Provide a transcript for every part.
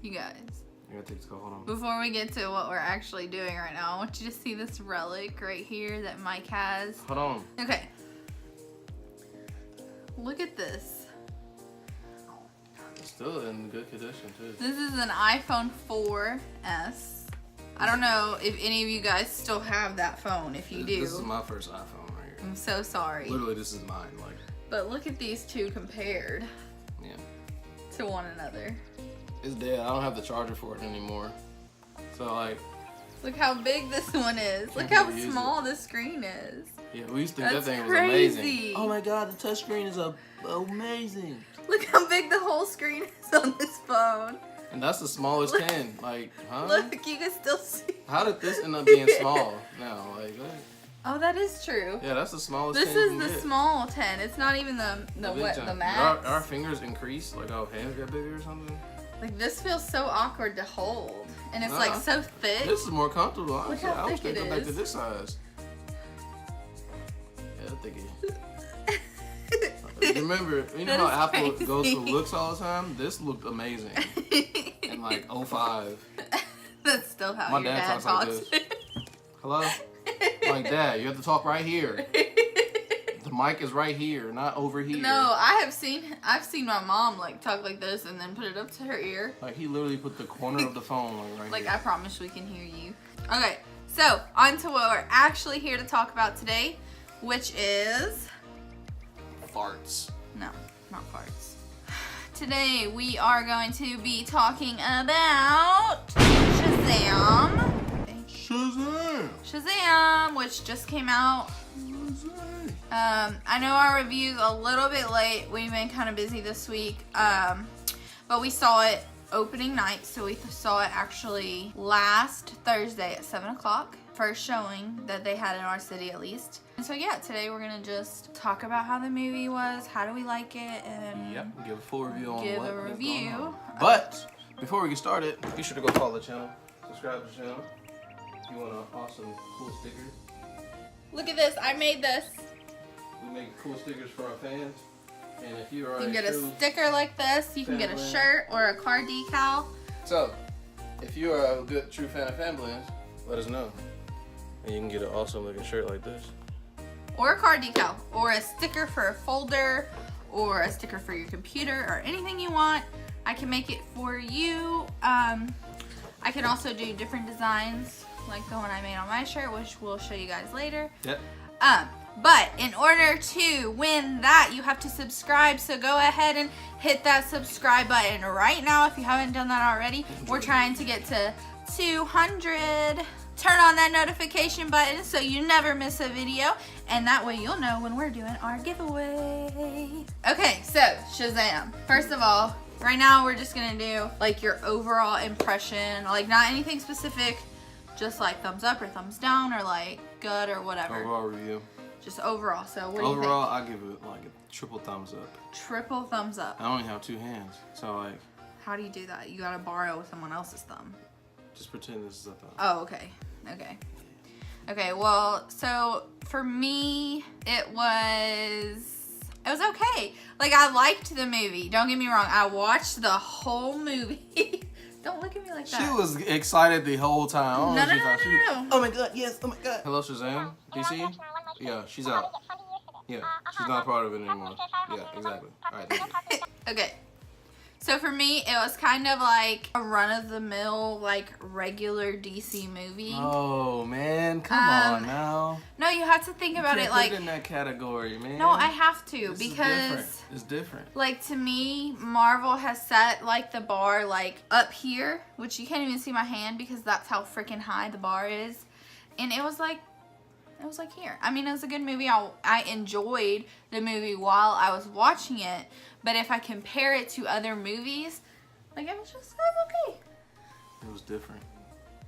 You guys. I gotta take this call. Hold on. Before we get to what we're actually doing right now, I want you to see this relic right here that Mike has. Hold on. Okay. Look at this. It's still in good condition too. This is an iPhone 4S. I don't know if any of you guys still have that phone. If you do. This is my first iPhone right here. I'm so sorry. Literally, this is mine. Like. But look at these two compared. Yeah. To one another. It's dead. I don't have the charger for it anymore. So like. Look how big this one is. Look how small the screen is. Yeah, we used to think That's that thing was crazy. amazing. Oh my god, the touchscreen is amazing. Look how big the whole screen is on this phone. And that's the smallest 10. Like, huh? Look, you can still see. How did this end up being small now? Like, what? Oh, that is true. Yeah, that's the smallest. This 10 is you the can get. small 10. It's not even the max. Our fingers increase, like our hands got bigger or something. Like this feels so awkward to hold, and it's like so thick. This is more comfortable. Look how I was thick gonna it go back to is. this size. Yeah, I think it. Remember, you know how Apple goes for looks all the time? This looked amazing in like 05. That's still how My your dad dad talks like this. Hello? Like, Dad, you have to talk right here. The mic is right here, not over here. No, I've seen my mom like talk like this and then put it up to her ear. Like he literally put the corner of the phone like right Like here. I promise we can hear you. Okay, so on to what we're actually here to talk about today, which is Farts. no, not farts. Today we are going to be talking about Shazam. Shazam! Shazam, which just came out. I know our review's a little bit late. We've been kind of busy this week. But we saw it opening night, so we saw it actually last Thursday at 7 o'clock. First showing that they had in our city at least. And so yeah, today we're gonna just talk about how the movie was, how do we like it, and give a full review on give what a is review. going on. But before we get started, be sure to go follow the channel, subscribe to the channel. If you want an awesome, cool sticker. Look at this, I made this. We make cool stickers for our fans. And if you are You can get a sticker like this, you can get a shirt or a car decal. So, if you are a good true fan of FAMBLENDZ, let us know. And you can get an awesome looking shirt like this. Or a car decal, or a sticker for a folder, or a sticker for your computer, or anything you want. I can make it for you. I can also do different designs, like the one I made on my shirt, which we'll show you guys later. Yep. But in order to win that, you have to subscribe. So go ahead and hit that subscribe button right now if you haven't done that already. We're trying to get to 200. Turn on that notification button so you never miss a video, and that way you'll know when we're doing our giveaway. Okay, so Shazam. First of all, right now we're just gonna do like your overall impression, like not anything specific, just like thumbs up or thumbs down or like good or whatever. Overall review. Just overall. So what do you think? Overall, I give it like a triple thumbs up. Triple thumbs up. I only have 2 hands, so like. How do you do that? You gotta borrow someone else's thumb. Just pretend this is a thumb. Oh, okay. Okay, well, so for me, it was okay. Like, I liked the movie. Don't get me wrong. I watched the whole movie. Don't look at me like that. She was excited the whole time. No. Oh my god, yes, oh my god. Hello, Shazam. Do you see? Yeah, she's out. Yeah, she's not part of it anymore. Yeah, exactly. Alright, thank you. Okay. So for me, it was kind of like a run-of-the-mill, like regular DC movie. Oh man, come on now. No, you have to think about it like put it in that category, man. No, I have to This because it's different. Like to me, Marvel has set like the bar like up here, which you can't even see my hand because that's how freaking high the bar is, and it was like here. I mean, it was a good movie. I enjoyed the movie while I was watching it. But if I compare it to other movies, like it was okay. It was different.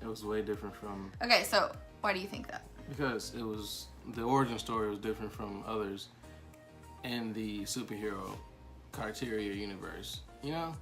It was way different from. Okay, so why do you think that? Because it was the origin story was different from others in the superhero criteria universe. You know,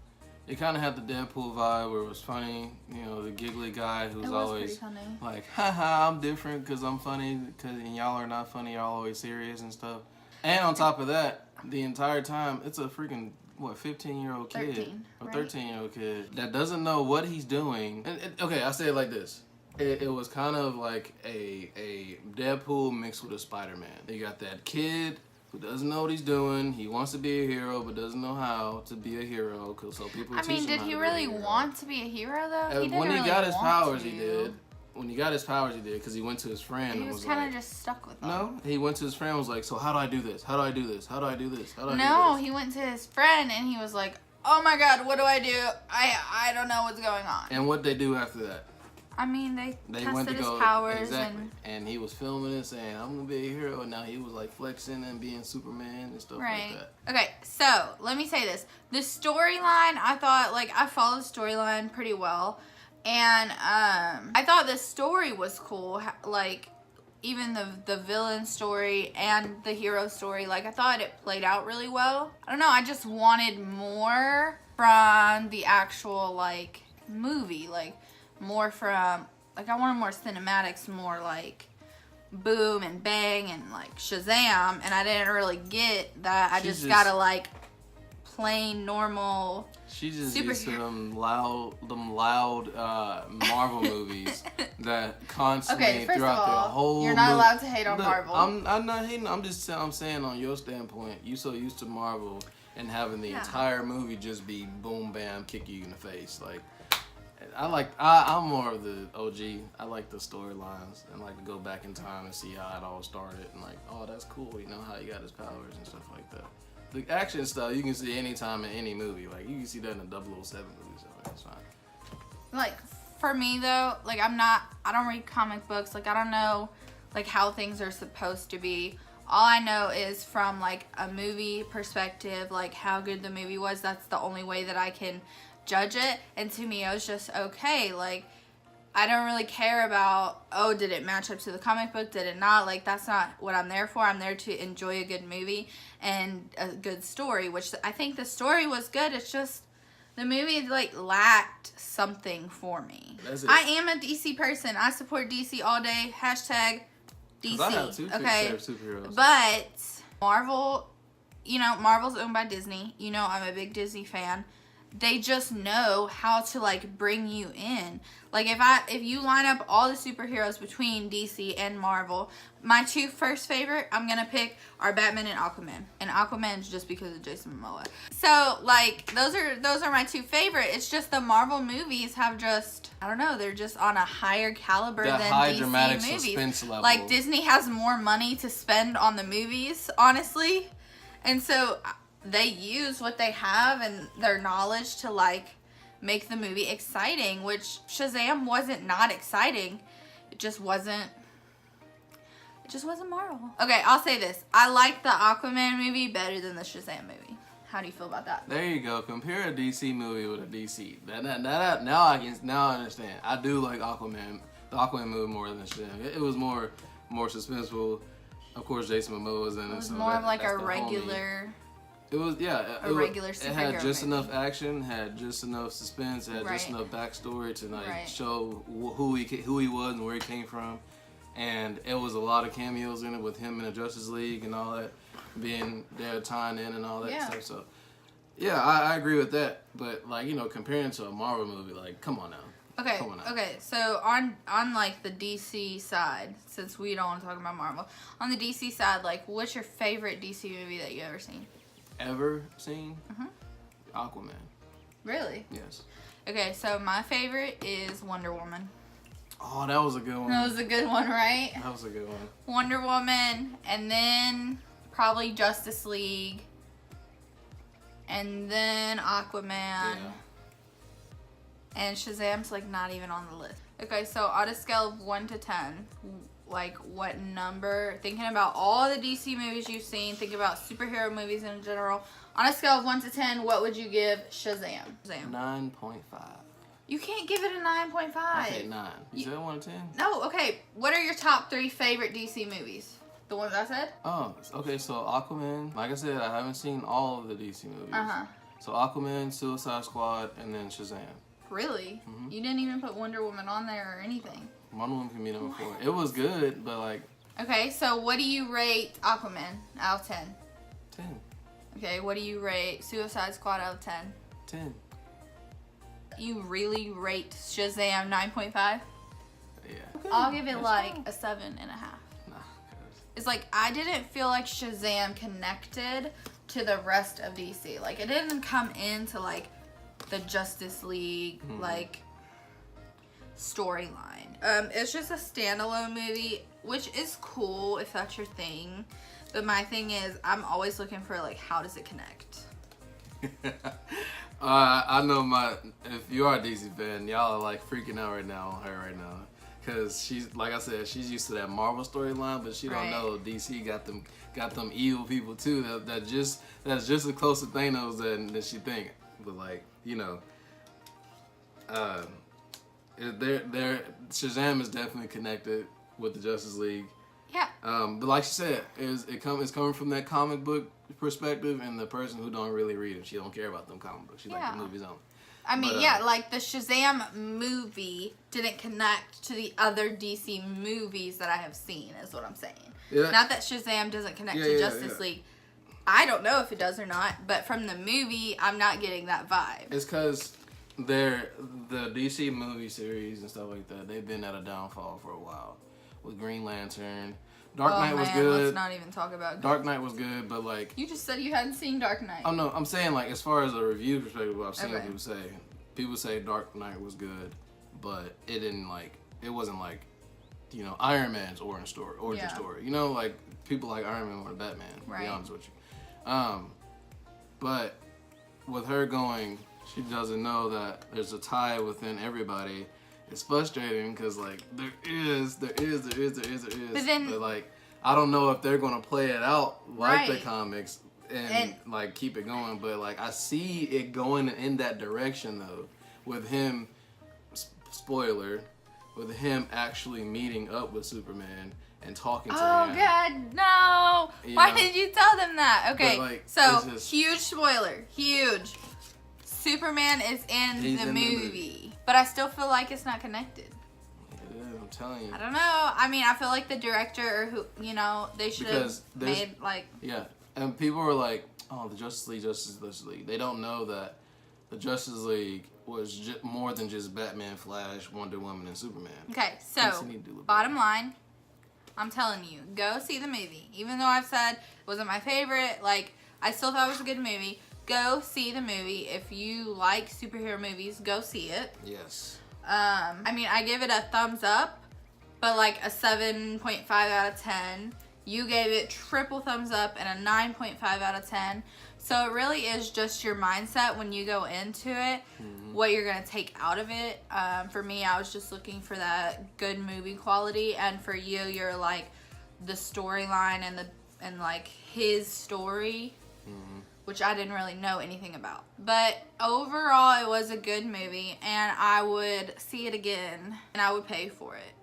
it kind of had the Deadpool vibe where it was funny. You know, the giggly guy who's always like, haha, I'm different because I'm funny, and y'all are not funny. Y'all always serious and stuff. And on top of that, the entire time, it's a freaking what, 15-year-old kid 13, or right? 13-year-old kid that doesn't know what he's doing. And okay, I say it like this. It was kind of like a Deadpool mixed with a Spider-Man. You got that kid who doesn't know what he's doing. He wants to be a hero, but doesn't know how to be a hero. So people I mean, teach him did how he to be really a hero. want to be a hero though? He didn't When he really got his want powers, to. he did. When he got his powers, he did, because he went to his friend He and was was kind like, of just stuck with them. no, he went to his friend and was like, so how do I do this? How do I do this? How do I do this? How do I do No, this? he went to his friend and he was like, oh my god, what do I do? I don't know what's going on. And what they do after that? I mean, they went tested to go his powers exactly. And he was filming it saying, I'm gonna be a hero, and now he was like flexing and being Superman and stuff right. like that. Okay, so let me say this. The storyline, I thought, like, I followed the storyline pretty well. And I thought the story was cool. Like, even the villain story and the hero story, like, I thought it played out really well. I don't know, I just wanted more from the actual, like, movie. Like, more from, like, I wanted more cinematics, more, like, boom and bang and, like, Shazam. And I didn't really get that. I just gotta, like, plain, normal... She just superhero. used to them loud Marvel movies that constantly Okay, first throughout of all, the whole you're not movie. allowed to hate on Look, Marvel. I'm not hating. I'm saying on your standpoint, you so used to Marvel and having the entire movie just be boom bam kick you in the face. Like I'm more of the OG. I like the storylines and like to go back in time and see how it all started and like, oh, that's cool. You know how he got his powers and stuff like that. The action stuff you can see anytime in any movie. Like you can see that in the 007 movies. So that's fine. Like, for me though, like, I don't read comic books. Like, I don't know, like, how things are supposed to be. All I know is from, like, a movie perspective, like, how good the movie was. That's the only way that I can judge it. And to me, it was just okay. Like, I don't really care about, oh, did it match up to the comic book? Did it not? Like, that's not what I'm there for. I'm there to enjoy a good movie and a good story, which I think the story was good. It's just the movie, like, lacked something for me. That's it. I am a DC person. I support DC all day. Hashtag DC. I have two okay? favorite superheroes. But Marvel, you know, Marvel's owned by Disney. You know, I'm a big Disney fan. They just know how to, like, bring you in. Like, if you line up all the superheroes between DC and Marvel, my two first favorite I'm gonna pick are Batman and Aquaman. And Aquaman's just because of Jason Momoa. So, like, those are my two favorite. It's just the Marvel movies have just, I don't know, they're just on a higher caliber than high DC dramatic movies. suspense level. Like, Disney has more money to spend on the movies, honestly. And so they use what they have and their knowledge to, like, make the movie exciting, which Shazam wasn't not exciting. It just wasn't Marvel. Okay, I'll say this. I like the Aquaman movie better than the Shazam movie. How do you feel about that? There you go. Compare a DC movie with a DC. Now I understand. I do like Aquaman. The Aquaman movie more than Shazam. It was more suspenseful. Of course, Jason Momoa was in it. It was so more of like that's a the regular... homie. It was, yeah. regular It superhero had just movie. enough action, had just enough suspense, had just Right. enough backstory to like Right. show who he was and where he came from. And it was a lot of cameos in it with him in the Justice League and all that, being there tying in and all that Yeah. stuff. So, yeah, I agree with that. But, like, you know, comparing to a Marvel movie, like, come on now. Okay, Come on now. okay, so on like the DC side, since we don't want to talk about Marvel, on the DC side, like, what's your favorite DC movie that you ever seen? Ever seen? Aquaman. Really? Yes. Okay, so my favorite is Wonder Woman. Oh, that was a good one. That was a good one, right? That was a good one. Wonder Woman, and then probably Justice League, and then Aquaman, Yeah. and Shazam's like not even on the list. Okay, so on a scale of 1 to 10, like what number, thinking about all the DC movies you've seen, think about superhero movies in general, on a scale of 1 to 10, what would you give Shazam? 9.5. You can't give it a 9.5. I said 9. You said 1 to 10? No, okay. What are your top 3 favorite DC movies? The ones I said? Oh, okay, so Aquaman, like I said, I haven't seen all of the DC movies. So Aquaman, Suicide Squad, and then Shazam. Really? You didn't even put Wonder Woman on there or anything. Wonder Woman can be number 4. It was good, but like... Okay, so what do you rate Aquaman out of 10? 10. Okay, what do you rate Suicide Squad out of 10? 10. You really rate Shazam 9.5? Yeah. I'll give it That's like fine. a 7.5. Nah, 'cause It's like, I didn't feel like Shazam connected to the rest of DC. Like, it didn't come into like the Justice League like storyline. It's just a standalone movie, which is cool if that's your thing. But my thing is, I'm always looking for like, how does it connect? I know if you are a DC fan, y'all are like freaking out right now on her right now. Cause she's, like I said, she's used to that Marvel storyline, but she don't know DC got them evil people too. That's just as close to Thanos than she think. But like, you know, Shazam is definitely connected with the Justice League. Yeah. But like she said, it's coming from that comic book perspective, and the person who don't really read them, she don't care about them comic books. She like the movies only. I mean, yeah, like the Shazam movie didn't connect to the other DC movies that I have seen, is what I'm saying. Yeah. Not that Shazam doesn't connect to Justice League. I don't know if it does or not, but from the movie, I'm not getting that vibe. It's because the DC movie series and stuff like that, they've been at a downfall for a while. With Green Lantern, Dark Knight was good. Let's not even talk about Dark Knight was good, but like, you just said you hadn't seen Dark Knight. Oh no, I'm saying like as far as a review perspective, what I've seen Okay. people say Dark Knight was good, but it wasn't like, you know, Iron Man's origin story. You know, like people like Iron Man or Batman. To be honest with you, but with her going, she doesn't know that there's a tie within everybody. It's frustrating because like there is. But like I don't know if they're gonna play it out like the comics and like keep it going. But like I see it going in that direction though, with him. Spoiler, with him actually meeting up with Superman and talking to him. Oh God, no! Why did you tell them that? Okay, like, so huge spoiler, huge. Superman is in the movie, but I still feel like it's not connected. Yeah, I'm telling you. I don't know. I mean, I feel like the director, or who, you know, they should have made like. Yeah, and people were like, "Oh, the Justice League." They don't know that the Justice League was more than just Batman, Flash, Wonder Woman, and Superman. Okay, so bottom line, I'm telling you, go see the movie. Even though I've said it wasn't my favorite, like I still thought it was a good movie. Go see the movie. If you like superhero movies, go see it. Yes. I mean, I give it a thumbs up, but like a 7.5 out of 10. You gave it triple thumbs up and a 9.5 out of 10. So it really is just your mindset when you go into it, what you're going to take out of it. For me, I was just looking for that good movie quality. And for you, you're like the storyline and like his story. Which I didn't really know anything about. But overall, it was a good movie, and I would see it again, and I would pay for it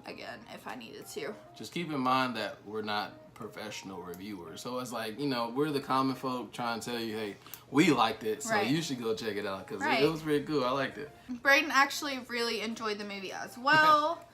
again if I needed to. Just keep in mind that we're not professional reviewers. So it's like, you know, we're the common folk trying to tell you, hey, we liked it, so you should go check it out, because it was pretty cool. I liked it. Bradyn actually really enjoyed the movie as well.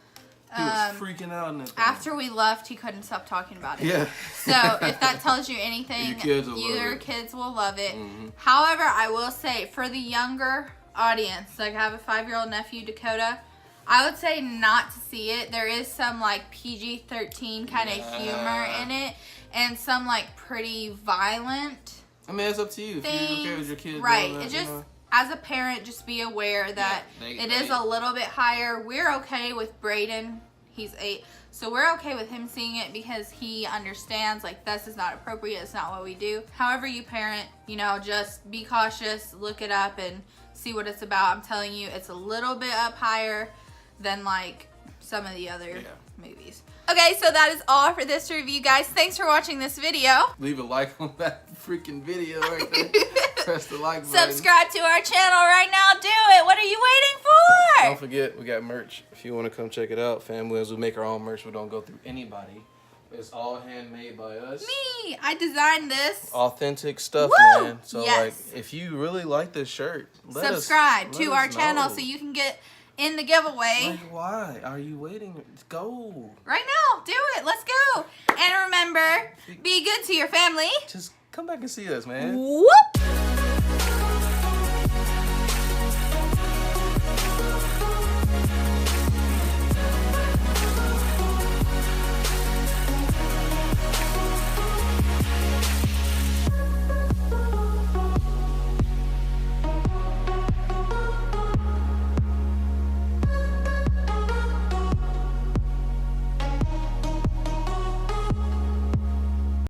He was freaking out in that thing. After we left, he couldn't stop talking about it. Yeah. So if that tells you anything, your kids will love it. However, I will say for the younger audience, like I have a 5-year-old nephew, Dakota, I would say not to see it. There is some like PG-13 kind of humor in it, and some like pretty violent. I mean, it's up to you. Things. If you're okay with your kids. Right. That, it just. As a parent, just be aware that it is a little bit higher. We're okay with Bradyn. He's 8. So we're okay with him seeing it because he understands, like, this is not appropriate. It's not what we do. However you parent, you know, just be cautious. Look it up and see what it's about. I'm telling you, it's a little bit up higher than, like, some of the other movies. Okay, so that is all for this review, guys. Thanks for watching this video. Leave a like on that freaking video right there. Press the like button. Subscribe to our channel right now. Do it. What are you waiting for? Don't forget, we got merch. If you want to come check it out, FAMBLENDZ, we make our own merch. We don't go through anybody. It's all handmade by us. Me. I designed this. Authentic stuff, man. So, like, if you really like this shirt, subscribe to our channel so you can get in the giveaway. Like, why are you waiting? Go. Right now. Do it. Let's go. And remember, be good to your family. Just come back and see us, man. Whoop!